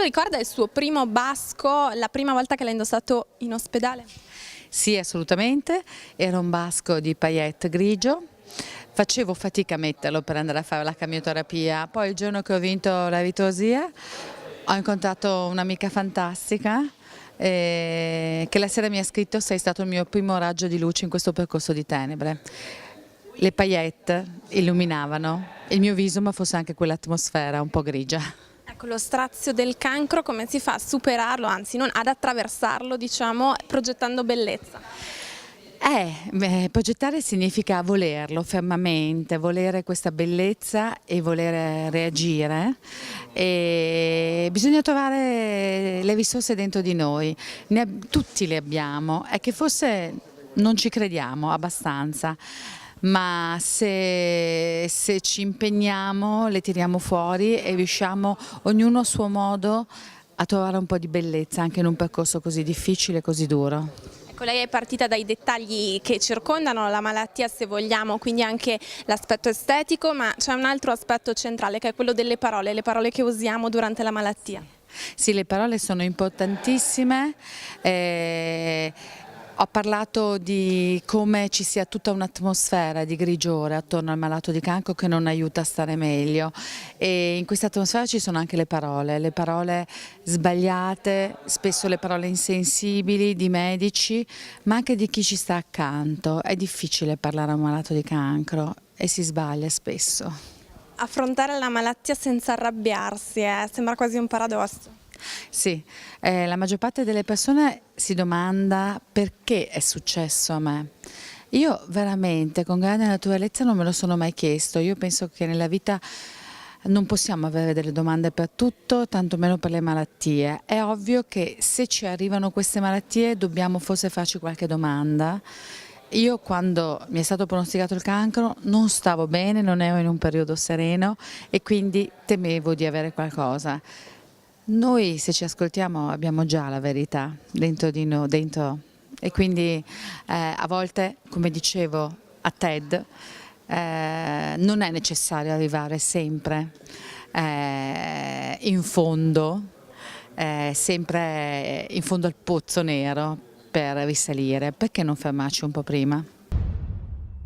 ricorda il suo primo basco, la prima volta che l'ha indossato in ospedale? Sì, assolutamente, era un basco di paillette grigio, facevo fatica a metterlo per andare a fare la camioterapia, poi il giorno che ho vinto la Vitosia ho incontrato un'amica fantastica che la sera mi ha scritto: sei stato il mio primo raggio di luce in questo percorso di tenebre. Le paillette illuminavano il mio viso, ma fosse anche quell'atmosfera un po' grigia. Ecco, lo strazio del cancro come si fa a superarlo, anzi non ad attraversarlo, diciamo, progettando bellezza? Progettare significa volerlo fermamente, volere questa bellezza e volere reagire, e bisogna trovare le risorse dentro di noi, tutti le abbiamo, è che forse non ci crediamo abbastanza, ma se ci impegniamo le tiriamo fuori e riusciamo ognuno a suo modo a trovare un po' di bellezza anche in un percorso così difficile e così duro. Ecco, lei è partita dai dettagli che circondano la malattia, se vogliamo, quindi anche l'aspetto estetico, ma c'è un altro aspetto centrale che è quello delle parole, le parole che usiamo durante la malattia. Sì, le parole sono importantissime. Ho parlato di come ci sia tutta un'atmosfera di grigiore attorno al malato di cancro che non aiuta a stare meglio, e in questa atmosfera ci sono anche le parole sbagliate, spesso le parole insensibili di medici, ma anche di chi ci sta accanto. È difficile parlare a un malato di cancro e si sbaglia spesso. Affrontare la malattia senza arrabbiarsi, sembra quasi un paradosso. Sì, la maggior parte delle persone si domanda perché è successo a me. Io veramente con grande naturalezza non me lo sono mai chiesto. Io penso che nella vita non possiamo avere delle domande per tutto, tantomeno per le malattie. È ovvio che se ci arrivano queste malattie dobbiamo forse farci qualche domanda. Io quando mi è stato pronosticato il cancro non stavo bene, non ero in un periodo sereno e quindi temevo di avere qualcosa. Noi, se ci ascoltiamo, abbiamo già la verità dentro di noi, e quindi a volte, come dicevo a TED, non è necessario arrivare sempre in fondo, sempre in fondo al pozzo nero per risalire. Perché non fermarci un po' prima?